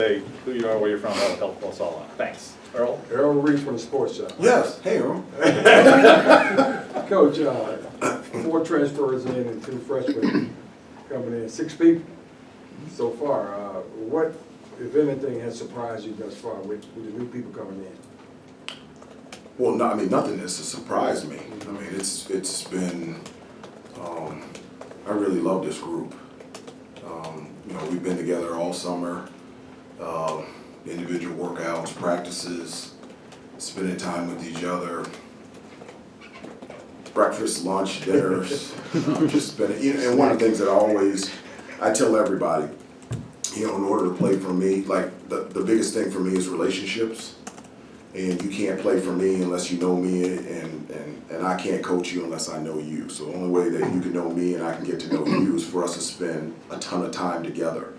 Say who you are, where you're from, that'll help us all out. Thanks. Earl? Earl Reese from the Sports Shop. Yes, hey Earl. Coach, 4 transfers in and 2 freshmen coming in, 6 people so far. What, if anything, has surprised you thus far with the new people coming in? Well, no, I mean, nothing has surprised me. I mean, it's been, I really love this group. You know, we've been together all summer, individual workouts, practices, spending time with each other, breakfast, lunch, dinners, just been, you know, and one of the things that I tell everybody, you know, in order to play for me, like the biggest thing for me is relationships. And you can't play for me unless you know me, and I can't coach you unless I know you. So the only way that you can know me and I can get to know you is for us to spend a ton of time together.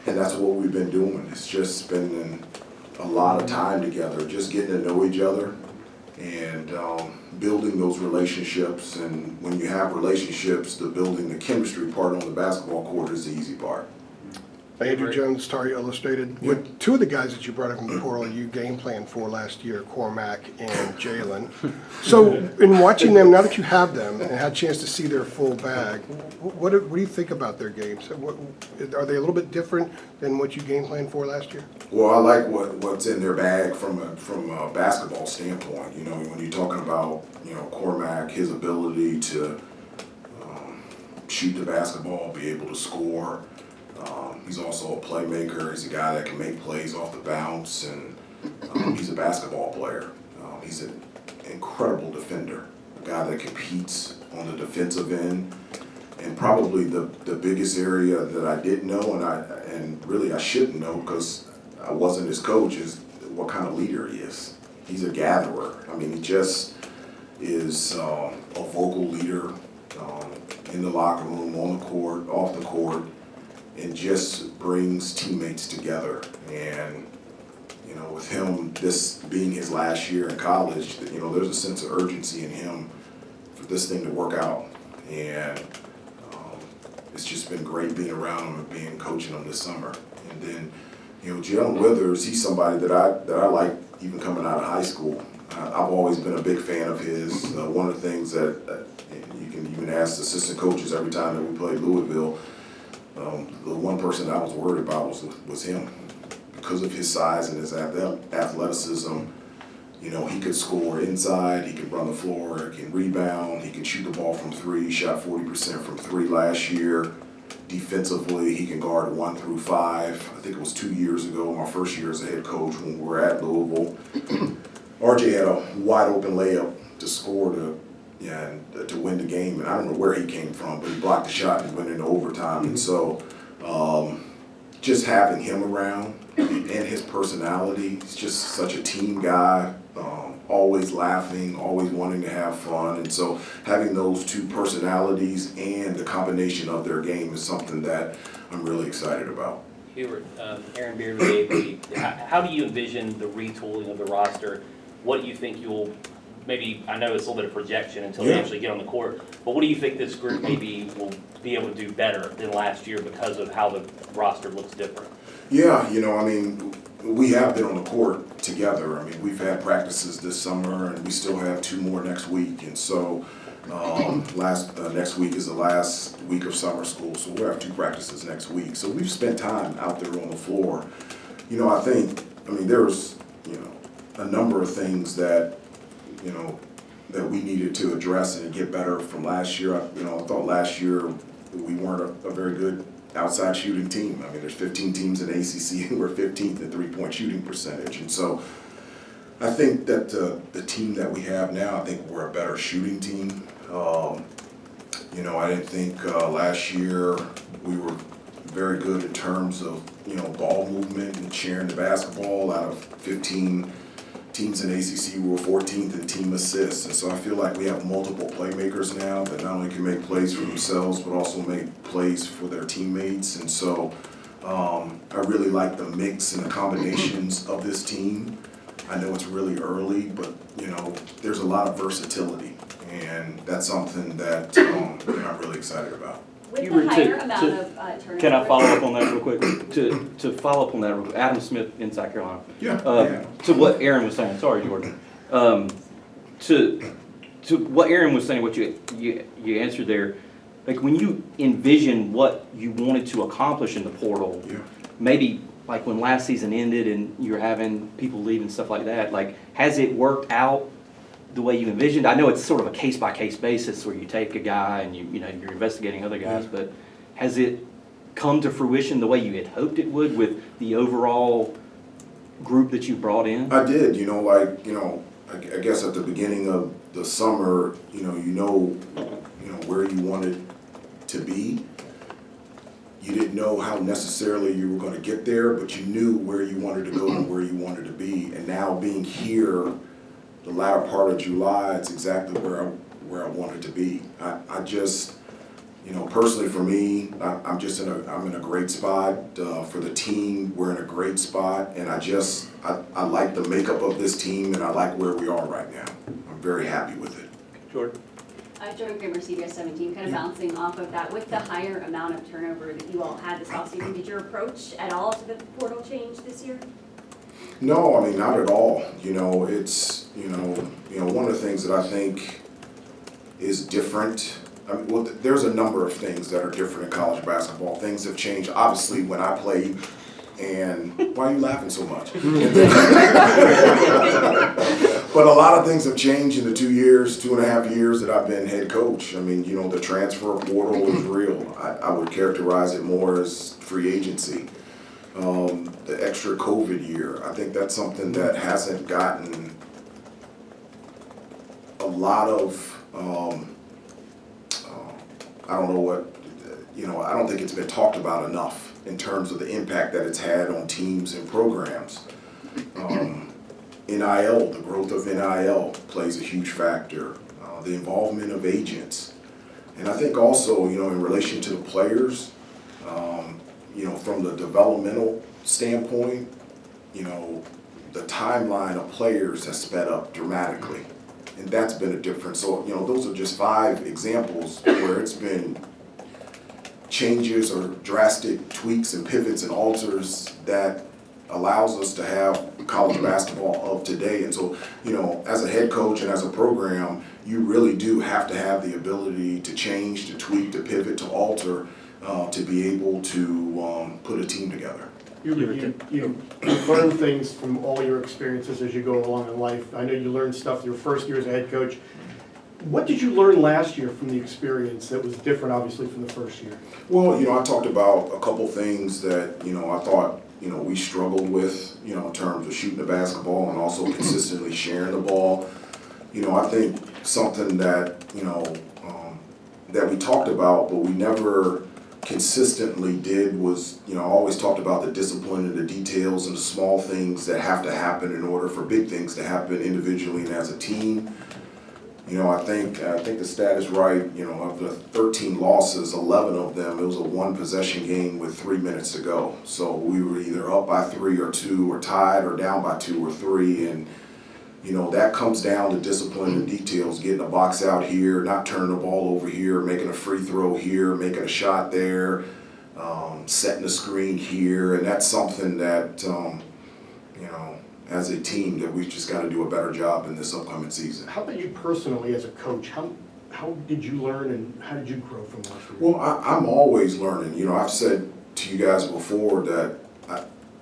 And that's what we've been doing. It's just spending a lot of time together, just getting to know each other and building those relationships. And when you have relationships, the chemistry part on the basketball court is the easy part. Andrew Jones, Star Illustrated. With 2 of the guys that you brought up from the portal, you game planned for last year, Cormac and Jalen. So in watching them, now that you have them and had a chance to see their full bag, what do you think about their games? Are they a little bit different than what you game planned for last year? Well, I like what's in their bag from a basketball standpoint. You know, when you're talking about, you know, Cormac, his ability to shoot the basketball, be able to score. He's also a playmaker. He's a guy that can make plays off the bounce, and he's a basketball player. He's an incredible defender, a guy that competes on the defensive end. And probably the biggest area that I didn't know, and really I shouldn't know because I wasn't his coach, is what kind of leader he is. He's a gatherer. I mean, he just is a vocal leader in the locker room, on the court, off the court. And just brings teammates together. And, you know, with him, this being his last year in college, you know, there's a sense of urgency in him for this thing to work out. And it's just been great being around him and coaching him this summer. And then, you know, Jalen Withers, he's somebody that I like even coming out of high school. I've always been a big fan of his. One of the things that you can even ask the assistant coaches every time that we played Louisville, the one person I was worried about was him. Because of his size and his athleticism, you know, he could score inside, he could run the floor, he can rebound, he can shoot the ball from 3, shot 40% from 3 last year. Defensively, he can guard 1 through 5. I think it was 2 years ago, my first year as a head coach when we were at Louisville. RJ had a wide open layup to score to win the game, and I don't know where he came from, but he blocked the shot and went into overtime. And so just having him around and his personality, he's just such a team guy, always laughing, always wanting to have fun. And so having those 2 personalities and the combination of their game is something that I'm really excited about. Hubert, Aaron Beard with AP, how do you envision the retooling of the roster? What do you think you'll maybe, I know it's a little bit of projection until they actually get on the court, but what do you think this group maybe will be able to do better than last year because of how the roster looks different? Yeah, you know, I mean, we have been on the court together. I mean, we've had practices this summer, and we still have 2 more next week. And so next week is the last week of summer school, so we'll have 2 practices next week. So we've spent time out there on the floor. You know, I mean, there's, you know, a number of things that, you know, that we needed to address and get better from last year. You know, I thought last year we weren't a very good outside shooting team. I mean, there's 15 teams in the ACC and we're 15th in 3-point shooting percentage. And so I think that the team that we have now, I think we're a better shooting team. You know, I didn't think last year we were very good in terms of, you know, ball movement and sharing the basketball. Out of 15 teams in ACC, we were 14th in team assists. And so I feel like we have multiple playmakers now that not only can make plays for themselves, but also make plays for their teammates. And so I really like the mix and the combinations of this team. I know it's really early, but, you know, there's a lot of versatility. And that's something that I'm really excited about. With Hubert, the higher amount of turnover. Can I follow up on that real quick? To follow up on that, real quick, Adam Smith in South Carolina. Yeah. To what Aaron was saying, sorry, Jordan. To what Aaron was saying, what you answered there, like when you envision what you wanted to accomplish in the portal, Yeah. maybe like when last season ended and you're having people leave and stuff like that, like has it worked out the way you envisioned? I know it's sort of a case-by-case basis where you take a guy and you know, you're investigating other guys, but has it come to fruition the way you had hoped it would with the overall group that you brought in? I did, I guess at the beginning of the summer, you know where you wanted to be. You didn't know how necessarily you were gonna get there, but you knew where you wanted to go and where you wanted to be. And now being here, the latter part of July, it's exactly where I wanted to be. I just, personally for me, I'm in a great spot. For the team, we're in a great spot, and I like the makeup of this team, and I like where we are right now. I'm very happy with it. Jordan? Jordan Kramer, CBS 17, kind of bouncing off of that, with the higher amount of turnover that you all had this offseason, did your approach at all to the portal change this year? No, I mean, not at all. It's, one of the things that I think is different. There's a number of things that are different in college basketball. Things have changed, obviously, when I played. And why are you laughing so much? But a lot of things have changed in the 2.5 years that I've been head coach. I mean, the transfer portal is real. I would characterize it more as free agency. The extra COVID year, I think that's something that hasn't gotten a lot of, I don't know what, I don't think it's been talked about enough in terms of the impact that it's had on teams and programs. NIL, the growth of NIL plays a huge factor. The involvement of agents. And I think also, in relation to the players, from the developmental standpoint, the timeline of players has sped up dramatically. And that's been a difference. So, those are just 5 examples where it's been changes or drastic tweaks and pivots and alters that allows us to have college basketball of today. And so, as a head coach and as a program, you really do have to have the ability to change, to tweak, to pivot, to alter, to be able to put a team together. You learn things from all your experiences as you go along in life. I know you learned stuff your first year as a head coach. What did you learn last year from the experience that was different, obviously, from the first year? Well, I talked about a couple things that, I thought, we struggled with, in terms of shooting the basketball and also consistently sharing the ball. I think something that, that we talked about, but we never consistently did was, I always talked about the discipline and the details and the small things that have to happen in order for big things to happen individually and as a team. I think the stat is right, of the 13 losses, 11 of them, it was a 1-possession game with 3 minutes to go. So we were either up by 3 or 2 or tied or down by 2 or 3. And, that comes down to discipline and details, getting a box out here, not turning the ball over here, making a free throw here, making a shot there, setting a screen here. And that's something that, as a team, that we've just got to do a better job in this upcoming season. How about you personally as a coach? How did you learn and how did you grow from last year? Well, I'm always learning. I've said to you guys before that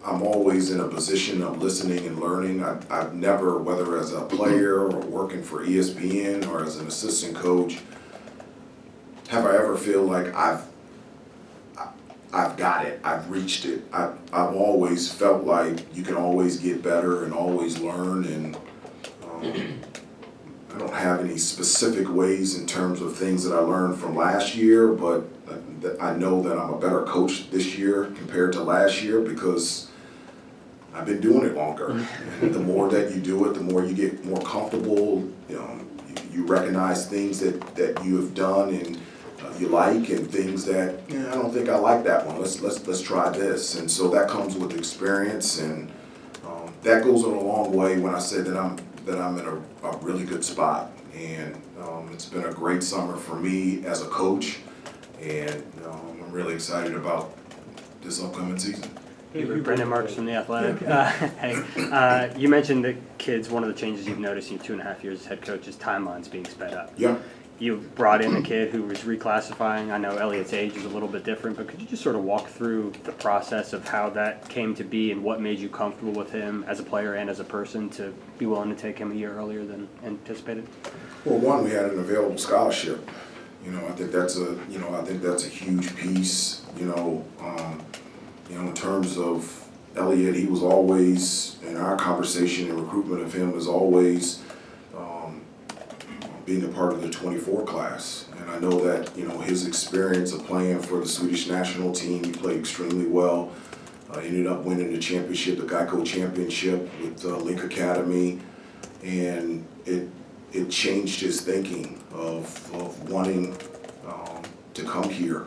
I'm always in a position of listening and learning. I've never, whether as a player or working for ESPN or as an assistant coach, have I ever feel like I've got it, I've reached it. I've always felt like you can always get better and always learn, and I don't have any specific ways in terms of things that I learned from last year, but I know that I'm a better coach this year compared to last year because I've been doing it longer. And the more that you do it, the more you get more comfortable. You recognize things that you have done and you like, and things that I don't think I like that one. Let's try this. And so that comes with experience, and that goes a long way when I say that I'm in a really good spot. And it's been a great summer for me as a coach, And I'm really excited about this upcoming season. Brendan Marks from The Athletic. Hey, you mentioned that kids, one of the changes you've noticed in 2.5 years as head coach is timelines being sped up. Yeah. You brought in a kid who was reclassifying. I know Elliott's age is a little bit different, but could you just sort of walk through the process of how that came to be and what made you comfortable with him as a player and as a person to be willing to take him a year earlier than anticipated? Well, one, we had an available scholarship. I think that's a huge piece. In terms of Elliott, he was always, in our conversation and recruitment of him, is always being a part of the 24 class. And I know that, his experience of playing for the Swedish national team, he played extremely well. Ended up winning the championship, the Bacot championship with Link Academy. And it changed his thinking of wanting to come here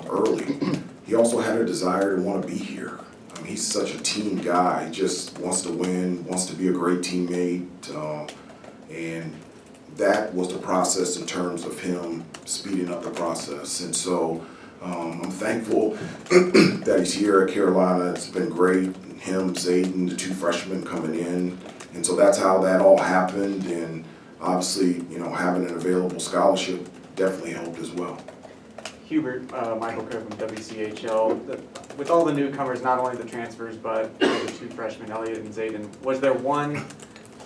early. He also had a desire to want to be here. I mean, he's such a team guy. He just wants to win, wants to be a great teammate, and that was the process in terms of him speeding up the process. And so I'm thankful that he's here at Carolina. It's been great. Him, Zayden, the 2 freshmen coming in. And so that's how that all happened. And obviously, having an available scholarship definitely helped as well. Hubert, Michael Kerr from WCHL. With all the newcomers, not only the transfers, but the 2 freshmen, Elliott and Zayden, was there one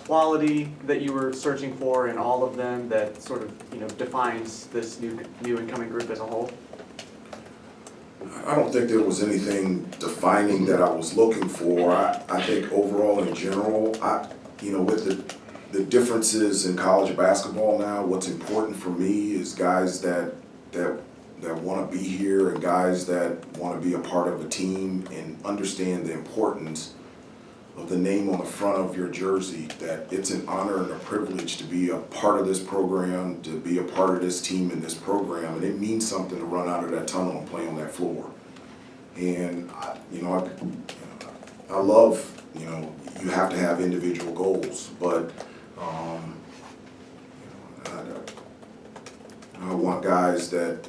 quality that you were searching for in all of them that sort of, defines this new incoming group as a whole? I don't think there was anything defining that I was looking for. I think overall in general, with the differences in college basketball now, what's important for me is guys that want to be here and guys that want to be a part of a team and understand the importance of the name on the front of your jersey, that it's an honor and a privilege to be a part of this program, to be a part of this team in this program, and it means something to run out of that tunnel and play on that floor. And, I love, you have to have individual goals, but I want guys that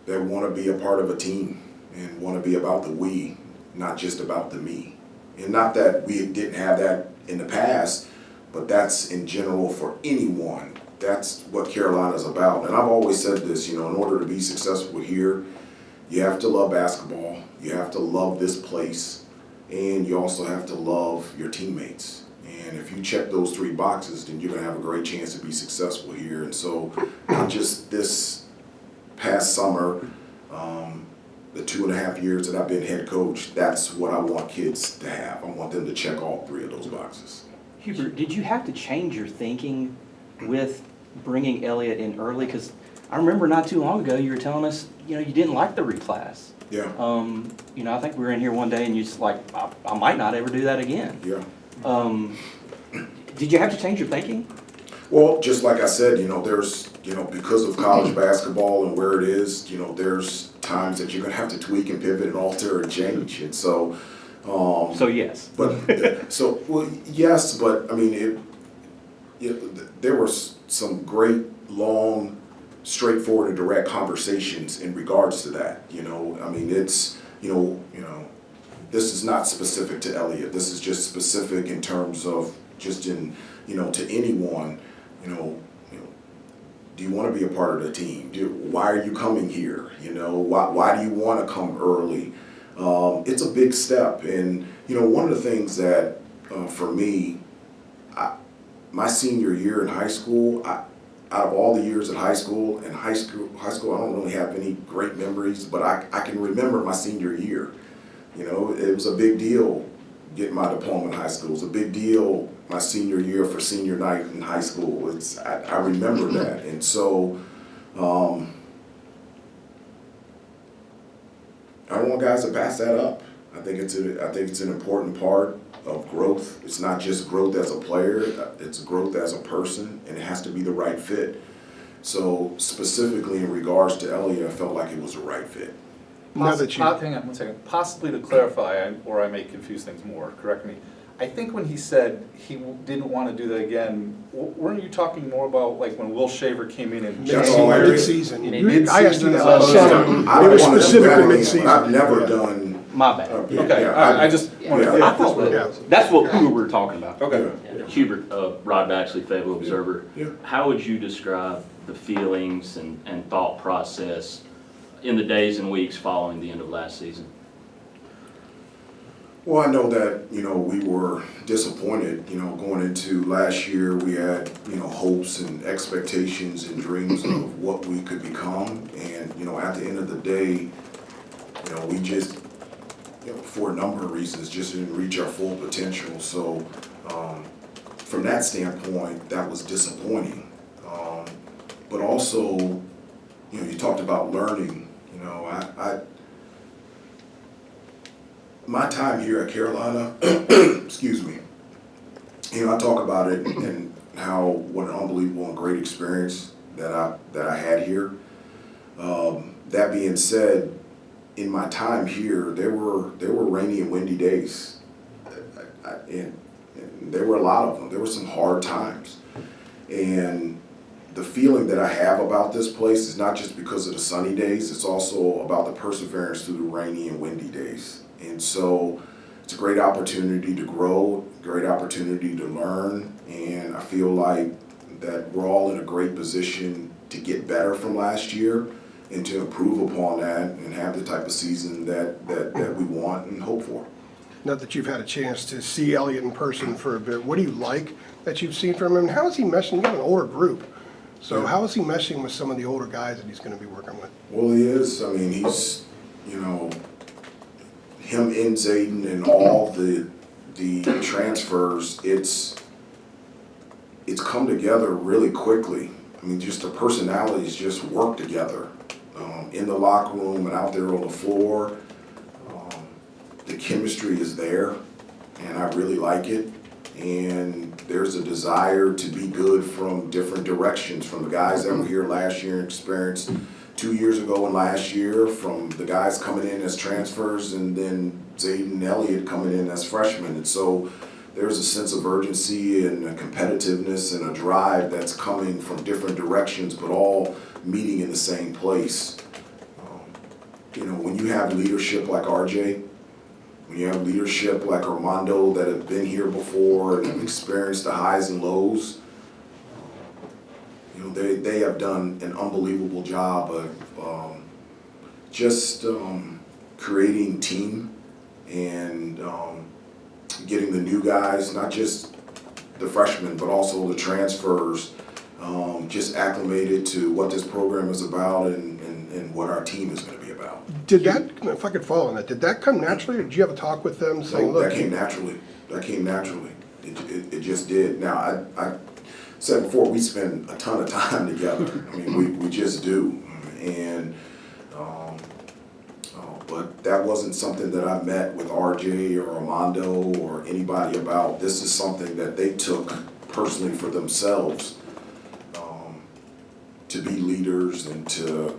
want to be a part of a team and want to be about the we, not just about the me. And not that we didn't have that in the past, but that's in general for anyone. That's what Carolina's about. And I've always said this, in order to be successful here, you have to love basketball, you have to love this place, and you also have to love your teammates. And if you check those 3 boxes, then you're going to have a great chance to be successful here. And so not just this past summer, the 2.5 years that I've been head coach, that's what I want kids to have. I want them to check all 3 of those boxes. Hubert, did you have to change your thinking with bringing Elliott in early? Because I remember not too long ago you were telling us, you didn't like the reclass. Yeah. I think we were in here one day and you just like, I might not ever do that again. Yeah. Did you have to change your thinking? Well, just like I said, there's, because of college basketball and where it is, there's times that you're going to have to tweak and pivot and alter and change. And so, So yes. Yes, but I mean, there were some great, long, straightforward and direct conversations in regards to that. I mean, it's, this is not specific to Elliott. This is just specific in terms of just in, to anyone, do you want to be a part of the team? Why are you coming here? Why do you want to come early? It's a big step. And, one of the things that, for me, my senior year in high school, out of all the years in high school, I don't really have any great memories, but I can remember my senior year. It was a big deal getting my diploma in high school. It was a big deal my senior year for senior night in high school. I remember that. And so I don't want guys to pass that up. I think it's an important part of growth. It's not just growth as a player, it's growth as a person, and it has to be the right fit. So specifically in regards to Elliott, I felt like it was the right fit. Now that you, Hang on one second. Possibly to clarify, or I may confuse things more, correct me. I think when he said he didn't want to do that again, weren't you talking more about like when Will Shaver came in and January? Mid-season. Mid-season I asked you that as last opposed summer. to- I It was don't wanna do specifically that again, mid-season. but I've never done. My bad. Okay, Yeah, I just wanted to. yeah. I thought Yeah. that's who we were talking about. Okay. Hubert, Rod Baxley, Fayetteville Observer. Yeah. How would you describe the feelings and thought process in the days and weeks following the end of last season? Well, I know that, we were disappointed, going into last year, we had, hopes and expectations and dreams of what we could become. And, at the end of the day, we just, for a number of reasons, just didn't reach our full potential. So, from that standpoint, that was disappointing. But also, you talked about learning, my time here at Carolina, excuse me, I talk about it and what an unbelievable and great experience that I had here. That being said, in my time here, there were rainy and windy days, and there were a lot of them. There were some hard times, and the feeling that I have about this place is not just because of the sunny days, it's also about the perseverance through the rainy and windy days. And so it's a great opportunity to grow, great opportunity to learn, and I feel like that we're all in a great position to get better from last year and to improve upon that and have the type of season that we want and hope for. Now that you've had a chance to see Elliott in person for a bit, what do you like that you've seen from him? And how is he meshing? You got an older group. So how is he meshing with some of the older guys that he's going to be working with? Well, he is. I mean, he's, him and Zayden and all the transfers, it's come together really quickly. I mean, just the personalities just work together in the locker room and out there on the floor. The chemistry is there, and I really like it. And there's a desire to be good from different directions, from the guys that were here last year and experienced 2 years ago and last year, from the guys coming in as transfers, and then Zayden and Elliott coming in as freshmen. And so there's a sense of urgency and a competitiveness and a drive that's coming from different directions, but all meeting in the same place. When you have leadership like RJ, when you have leadership like Armando that have been here before and have experienced the highs and lows, they have done an unbelievable job of just creating team and getting the new guys, not just the freshmen, but also the transfers, just acclimated to what this program is about and what our team is going to be about. Did that, if I could follow on that, did that come naturally, or did you have a talk with them saying, look? That came naturally. It just did. Now, I said before, we spend a ton of time together. I mean, we just do. And, but that wasn't something that I met with RJ or Armando or anybody about. This is something that they took personally for themselves, to be leaders and to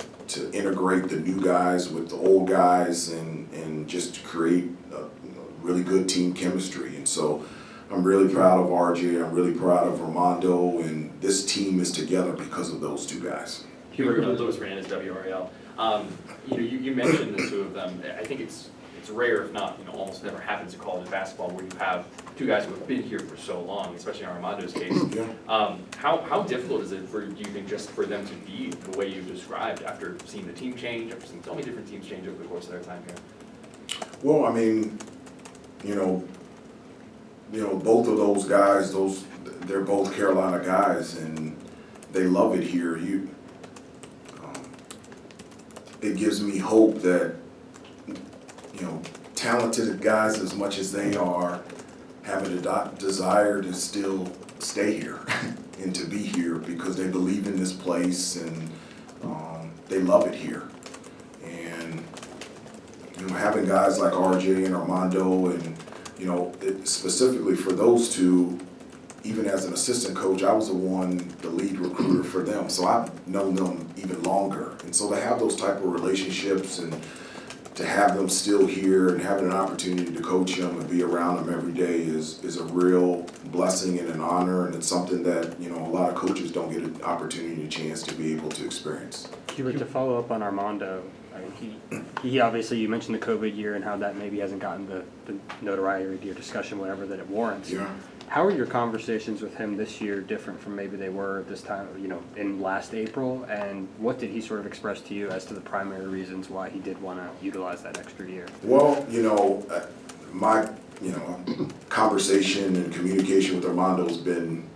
integrate the new guys with the old guys and just to create a really good team chemistry. And so I'm really proud of RJ, I'm really proud of Armando, and this team is together because of those two guys. Hubert, Louis Rand is WRAL. You mentioned the two of them. I think it's rare, if not, almost never happens in college basketball where you have two guys who have been here for so long, especially in Armando's case. Yeah. How difficult is it do you think, just for them to be the way you described after seeing the team change, after seeing so many different teams change over the course of their time here? Well, I mean, both of those guys, they're both Carolina guys, and they love it here. It gives me hope that, talented guys as much as they are, have a desire to still stay here and to be here because they believe in this place and they love it here. And having guys like RJ and Armando and specifically for those two, even as an assistant coach, I was the lead recruiter for them, so I've known them even longer. And so to have those type of relationships and to have them still here and having an opportunity to coach them and be around them every day is a real blessing and an honor, and it's something that, you know, a lot of coaches don't get an opportunity, a chance to be able to experience. Hubert, to follow up on Armando, I mean, he obviously, you mentioned the COVID year and how that maybe hasn't gotten the notoriety or discussion, whatever, that it warrants. Yeah. How are your conversations with him this year different from maybe they were this time, you know, in last April? And what did he sort of express to you as to the primary reasons why he did want to utilize that extra year? Well, you know, my, you know, conversation and communication with Armando's been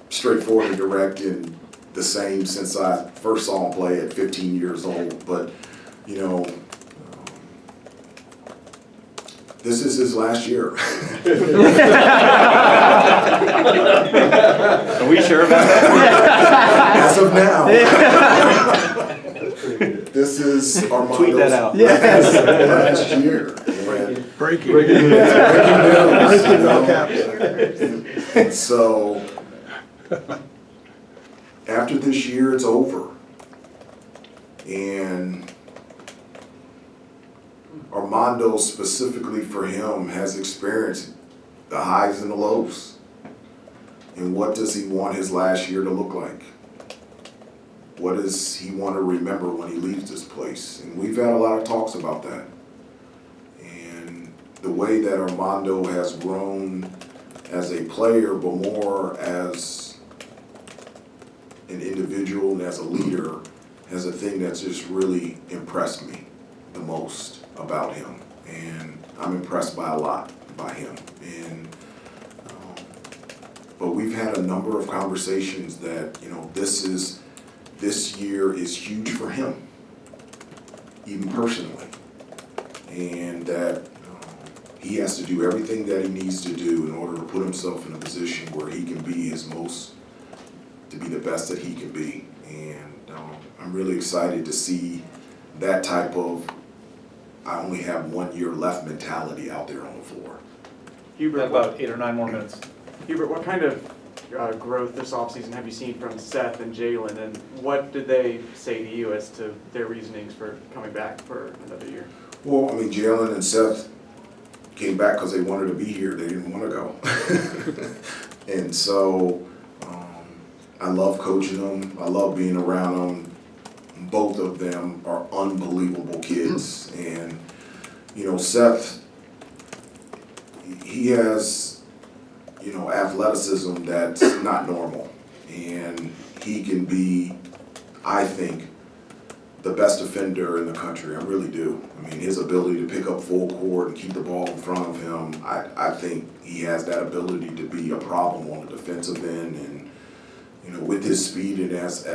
straightforward and direct and the same since I first saw him play at 15 years old. But, you know, this is his last year. Are we sure about that? As of now. This is Armando's Tweet that out. last year. And Breaking. and so, after this year, it's over. And Armando, specifically for him, has experienced the highs and the lows. And what does he want his last year to look like? What does he want to remember when he leaves this place? And we've had a lot of talks about that. And the way that Armando has grown as a player, but more as an individual and as a leader, has a thing that's just really impressed me the most about him. And I'm impressed by a lot by him. And but we've had a number of conversations that, you know, this year is huge for him, even personally, and that he has to do everything that he needs to do in order to put himself in a position where he can be to be the best that he can be. And I'm really excited to see that type of I only have 1 year left mentality out there on the floor. Hubert, About 8 or 9 more minutes. Hubert, what kind of growth this offseason have you seen from Seth and Jalen, and what did they say to you as to their reasonings for coming back for another year? Well, I mean, Jalen and Seth came back because they wanted to be here. They didn't want to go. And so I love coaching them. I love being around them. Both of them are unbelievable kids. And, you know, Seth, he has, you know, athleticism that's not normal. And he can be, I think, the best defender in the country. I really do. I mean, his ability to pick up full court and keep the ball in front of him, I think he has that ability to be a problem on the defensive end. And, you know, with his speed and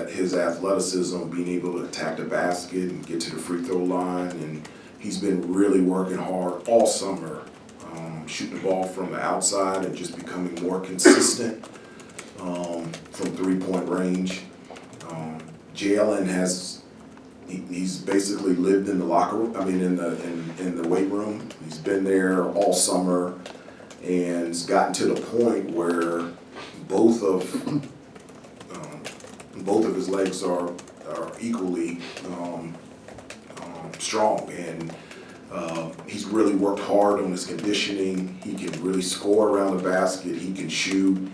his athleticism, being able to attack the basket and get to the free throw line. And he's been really working hard all summer, shooting the ball from the outside and just becoming more consistent from three-point range. Jalen he's basically lived in the locker room, I mean in the weight room. He's been there all summer and it's gotten to the point where both of his legs are equally strong, and he's really worked hard on his conditioning. He can really score around the basket, he can shoot,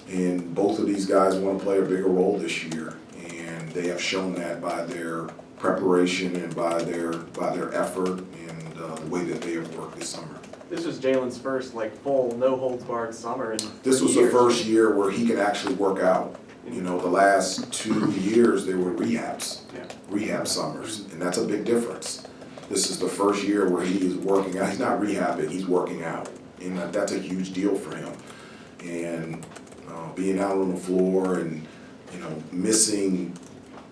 and both of these guys want to play a bigger role this year, and they have shown that by their preparation and by their effort and the way that they have worked this summer. This was Jalen's first full no holds barred summer. This was the first year where he could actually work out. You know, the last 2 years they were rehab summers, and that's a big difference. This is the first year where he is working out. He's not rehabbing, he's working out, and that's a huge deal for him. And being out on the floor and, you know, missing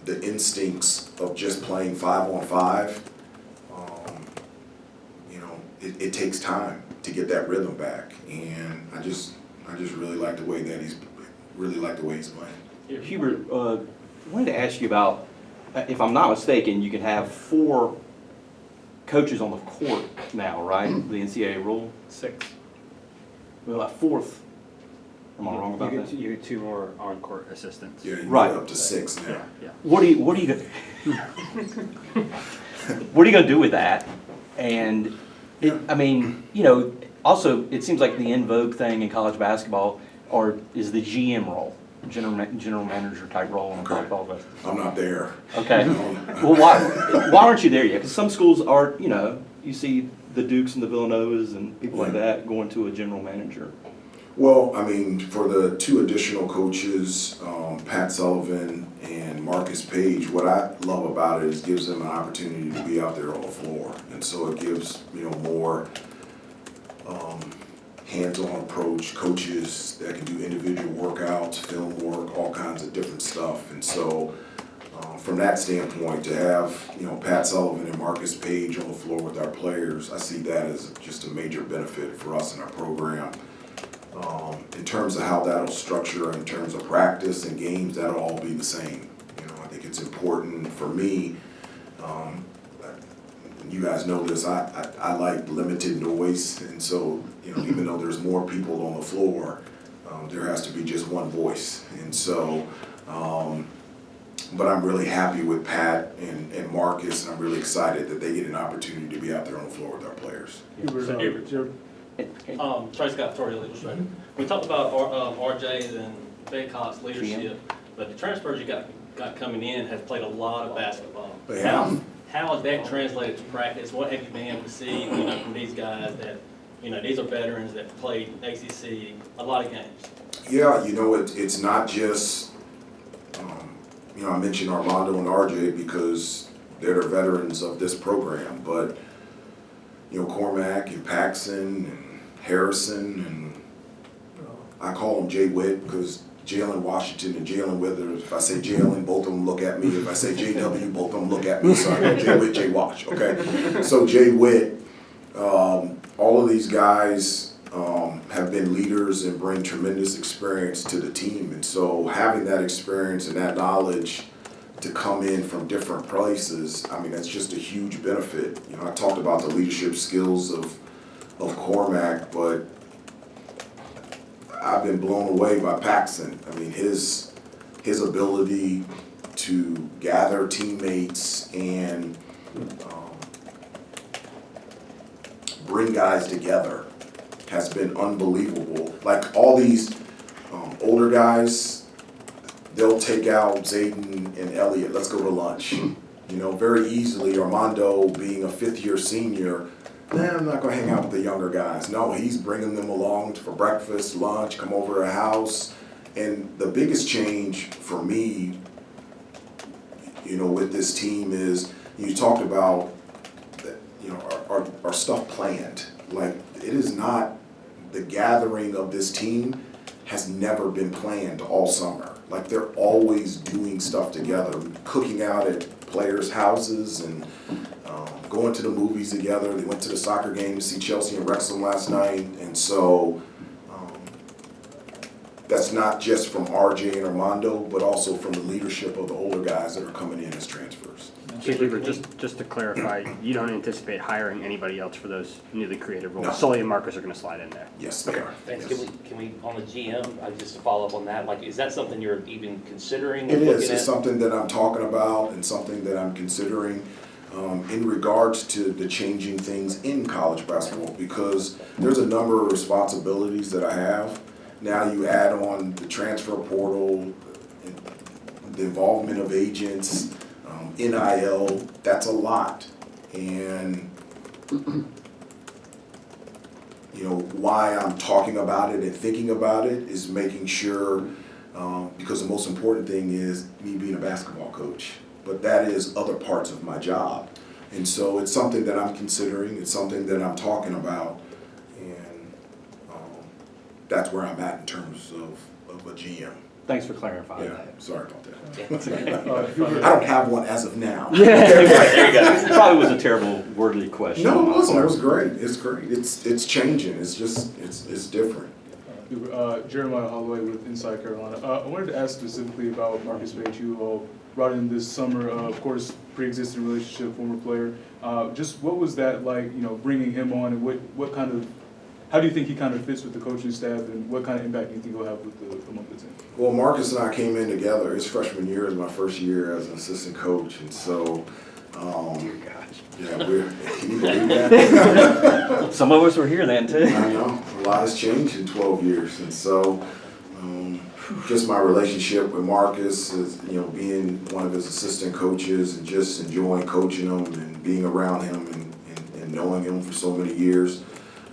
the instincts of just playing 5-on-5, you know, it takes time to get that rhythm back. And I just really like the way that he's playing. Hubert, I wanted to ask you about, if I'm not mistaken, you can have 4 coaches on the court now, right? The NCAA rule? 6. Well, a 4th. Am I wrong about that? You get 2 more on-court assistants. Yeah, you're Right. up to 6 now. Yeah. What are you gonna what are you gonna do with that? And, I mean, you know, also, it seems like the in vogue thing in college basketball is the GM role, general manager type role in college basketball. I'm not there. Okay. Well, why aren't you there yet? Because some schools are, you know, you see the Dukes and the Villanovas and people like that going to a general manager. Well, I mean, for the two additional coaches, Pat Sullivan and Marcus Page, what I love about it is gives them an opportunity to be out there on the floor. And so it gives, you know, more hands-on approach, coaches that can do individual workouts, film work, all kinds of different stuff. And so from that standpoint, to have, you know, Pat Sullivan and Marcus Page on the floor with our players, I see that as just a major benefit for us in our program. In terms of how that'll structure, in terms of practice and games, that'll all be the same. You know, I think it's important for me. You guys know this. I like limited noise, and so, you know, even though there's more people on the floor, there has to be just one voice. And so, but I'm really happy with Pat and Marcus, and I'm really excited that they get an opportunity to be out there on the floor with our players. Trey Scott, Tori Illustrated. We talked about RJ's and Bacot's leadership, but the transfers you got coming in have played a lot of basketball. They have. How has that translated to practice? What have you been able to see, you know, from these guys that, you know, these are veterans that played ACC a lot of games? Yeah, you know, it's not just, you know, I mentioned Armando and RJ because they're the veterans of this program, but, you know, Cormac and Paxson and Harrison and I call him Jay Witt because Jalen Washington and Jalen Withers. If I say Jalen, both of them look at me. If I say JW, both of them look at me. So I go Jay Witt, Jay Wash. Okay. So Jay Witt, all of these guys have been leaders and bring tremendous experience to the team. And so having that experience and that knowledge to come in from different places, I mean, that's just a huge benefit. You know, I talked about the leadership skills of Cormac, but I've been blown away by Paxson. I mean, his ability to gather teammates and bring guys together has been unbelievable. Like all these older guys, they'll take out Zayden and Elliott. Let's go to lunch. You know, very easily. Armando, being a fifth-year senior, I'm not going to hang out with the younger guys. No, he's bringing them along for breakfast, lunch, come over to the house. And the biggest change for me, you know, with this team is you talked about, you know, our stuff planned. Like, it is not, the gathering of this team has never been planned all summer. Like, they're always doing stuff together, cooking out at players' houses and going to the movies together. They went to the soccer game to see Chelsea and Wrexham last night. And so that's not just from RJ and Armando, but also from the leadership of the older guys that are coming in as transfers. So Hubert, just to clarify, you don't anticipate hiring anybody else for those newly created roles? No. Sully and Marcus are going to slide in there? Yes, they are. Thanks. Yes. Can we, on the GM, just to follow up on that, like, is that something you're even considering? It looking is. It's at? something that I'm talking about and something that I'm considering in regards to the changing things in college basketball, because there's a number of responsibilities that I have. Now you add on the transfer portal, the involvement of agents, NIL, that's a lot. And you know, why I'm talking about it and thinking about it is making sure, because the most important thing is me being a basketball coach, but that is other parts of my job. And so it's something that I'm considering, it's something that I'm talking about, and that's where I'm at in terms of a GM. Thanks for clarifying Yeah, that. sorry about that. Hubert, I don't have one as of now. There you go. It probably was a terrible wordly question. No, on it my wasn't. It part. was great. It's great. It's changing. It's just, it's different. Jeremiah Holloway with Inside Carolina. I wanted to ask specifically about Marcus Page, who brought in this summer, of course, pre-existing relationship, former player. Just what was that like, you know, bringing him on, and what kind of, how do you think he kind of fits with the coaching staff, and what kind of impact do you think he'll have with among the team? Well, Marcus and I came in together. His freshman year is my first year as an assistant coach, and so Yeah, can you believe that? Some of us were here then too. I know, a lot has changed in 12 years, and so, just my relationship with Marcus is, being one of his assistant coaches and just enjoying coaching him and being around him and knowing him for so many years.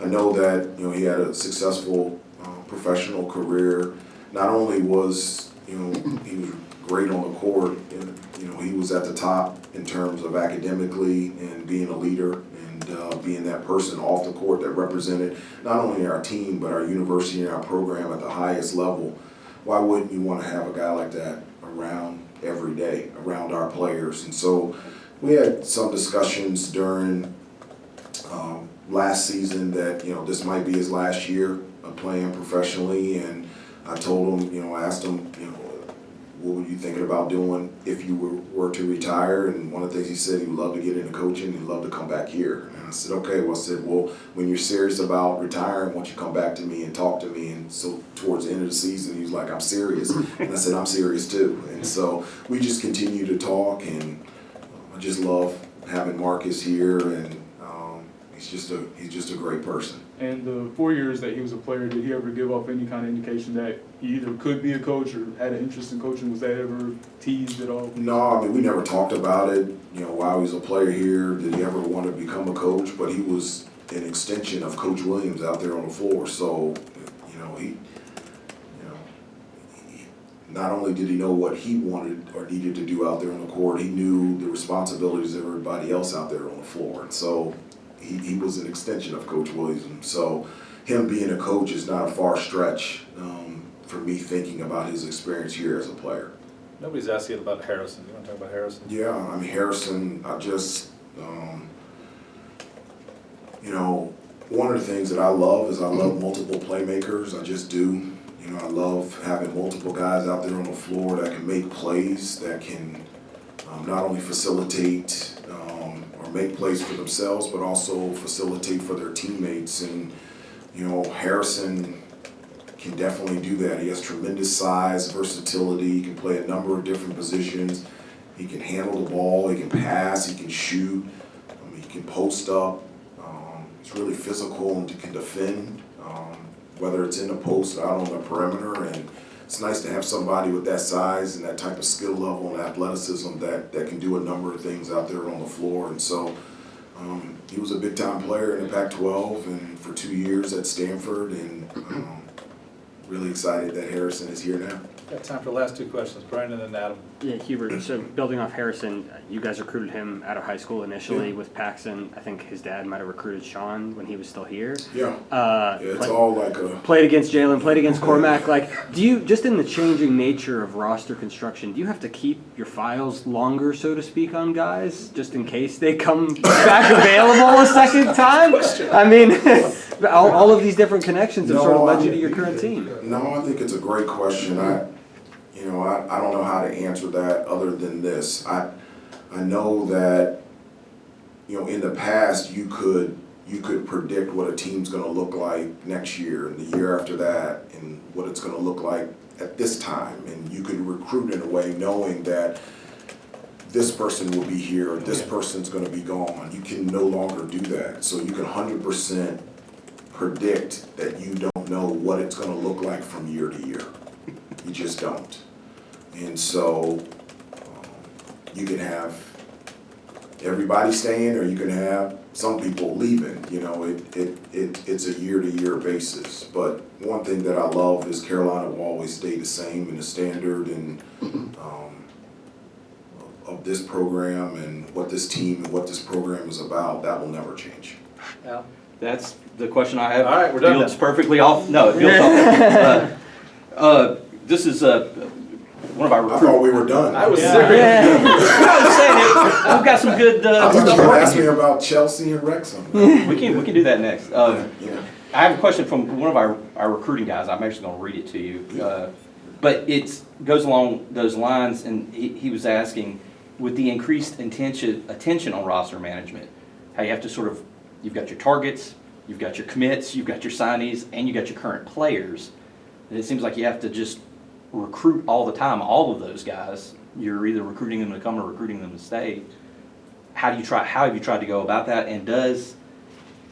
I know that, he had a successful professional career. Not only was, he was great on the court, and, he was at the top in terms of academically and being a leader and being that person off the court that represented not only our team, but our university and our program at the highest level. Why wouldn't you want to have a guy like that around every day, around our players? And so we had some discussions during last season that, this might be his last year of playing professionally. And I told him, I asked him, what were you thinking about doing if you were to retire? And one of the things he said, he would love to get into coaching, he'd love to come back here. And I said, okay. Well, I said, well, when you're serious about retiring, why don't you come back to me and talk to me? And so towards the end of the season, he was like, I'm serious. And I said, I'm serious too. And so we just continue to talk, and I just love having Marcus here, and he's just a great person. And the 4 years that he was a player, did he ever give off any kind of indication that he either could be a coach or had an interest in coaching? Was that ever teased at all? No, we never talked about it. While he was a player here, did he ever want to become a coach? But he was an extension of Coach Williams out there on the floor. So, he not only did he know what he wanted or needed to do out there on the court, he knew the responsibilities of everybody else out there on the floor. And so he was an extension of Coach Williams. So him being a coach is not a far stretch for me thinking about his experience here as a player. Nobody's asking about Harrison. You want to talk about Harrison? Yeah, Harrison, I just, one of the things that I love is I love multiple playmakers. I just do. I love having multiple guys out there on the floor that can make plays, that can not only facilitate or make plays for themselves, but also facilitate for their teammates. And, Harrison can definitely do that. He has tremendous size, versatility. He can play a number of different positions. He can handle the ball. He can pass. He can shoot. He can post up. He's really physical and can defend, whether it's in the post or out on the perimeter. And it's nice to have somebody with that size and that type of skill level and athleticism that can do a number of things out there on the floor. And so he was a big-time player in the Pac-12 and for 2 years at Stanford, and really excited that Harrison is here now. Got time for the last two questions. Brandon and Adam. Yeah, Hubert, so building off Harrison, you guys recruited him out of high school initially with Paxson. I think his dad might have recruited Sean when he was still here. Yeah, it's all like a... Played against Jalen, played against Cormac. Like, do you, just in the changing nature of roster construction, do you have to keep your files longer, so to speak, on guys, just in case they come back available a second time? I mean, all of these different connections have sort of led you to your current team. No, I think it's a great question. I don't know how to answer that other than this. I know that, in the past you could predict what a team's going to look like next year and the year after that, and what it's going to look like at this time, and you could recruit in a way knowing that this person will be here or this person's going to be gone. You can no longer do that. So you can 100% predict that you don't know what it's going to look like from year to year. You just don't. And so you can have everybody staying, or you can have some people leaving. It's a year-to-year basis. But one thing that I love is Carolina will always stay the same in the standard and of this program and what this team and what this program is about. That will never change. Al? That's the question I have. All right, we're done Fields then. perfectly off. No, it feels off. This is one of our I recruits. thought we were done. I was Yeah. serious. I'm saying it. We've got some good I thought you stuff were working asking me here. about Chelsea and Wrexham. We can do that next. Yeah. I have a question from one of our recruiting guys. I'm actually going to read it to you. But it goes along those lines, and he was asking, with the increased attention on roster management, how you have to sort of, you've got your targets, you've got your commits, you've got your signees, and you've got your current players. And it seems like you have to just recruit all the time, all of those guys. You're either recruiting them to come or recruiting them to stay. how have you tried to go about that? And does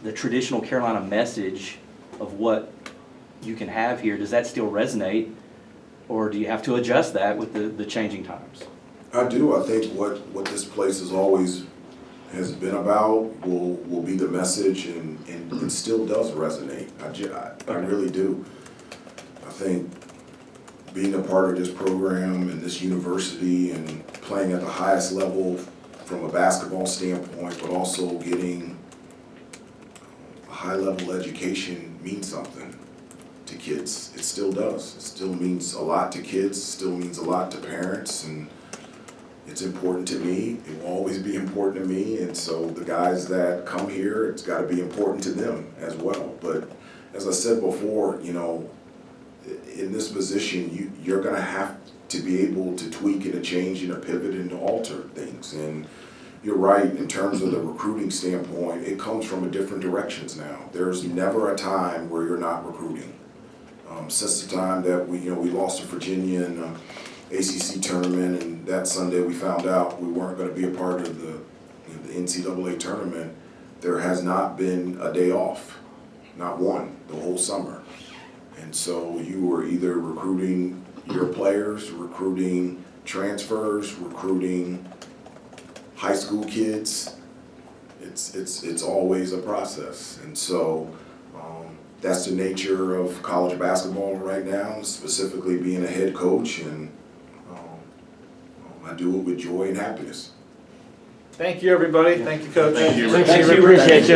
the traditional Carolina message of what you can have here, does that still resonate? Or do you have to adjust that with the changing times? I do. I think what this place has been about will be the message, and it still does resonate. I really do. I think being a part of this program and this university and playing at the highest level from a basketball standpoint, but also getting a high-level education means something to kids. It still does. It still means a lot to kids, still means a lot to parents, and it's important to me. It will always be important to me, and so the guys that come here, it's got to be important to them as well. But as I said before, you know, in this position, you're going to have to be able to tweak and to change and to pivot and to alter things. And you're right, in terms of the recruiting standpoint, it comes from a different directions now. There's never a time where you're not recruiting. Since the time that we lost to Virginia in the ACC tournament, and that Sunday we found out we weren't going to be a part of the NCAA tournament, there has not been a day off, not one, the whole summer. And so you were either recruiting your players, recruiting transfers, recruiting high school kids. It's always a process. And so that's the nature of college basketball right now, specifically being a head coach, and I do it with joy and happiness. Thank you, everybody. Thank you, Coach. Thank you. Thank you, appreciate you.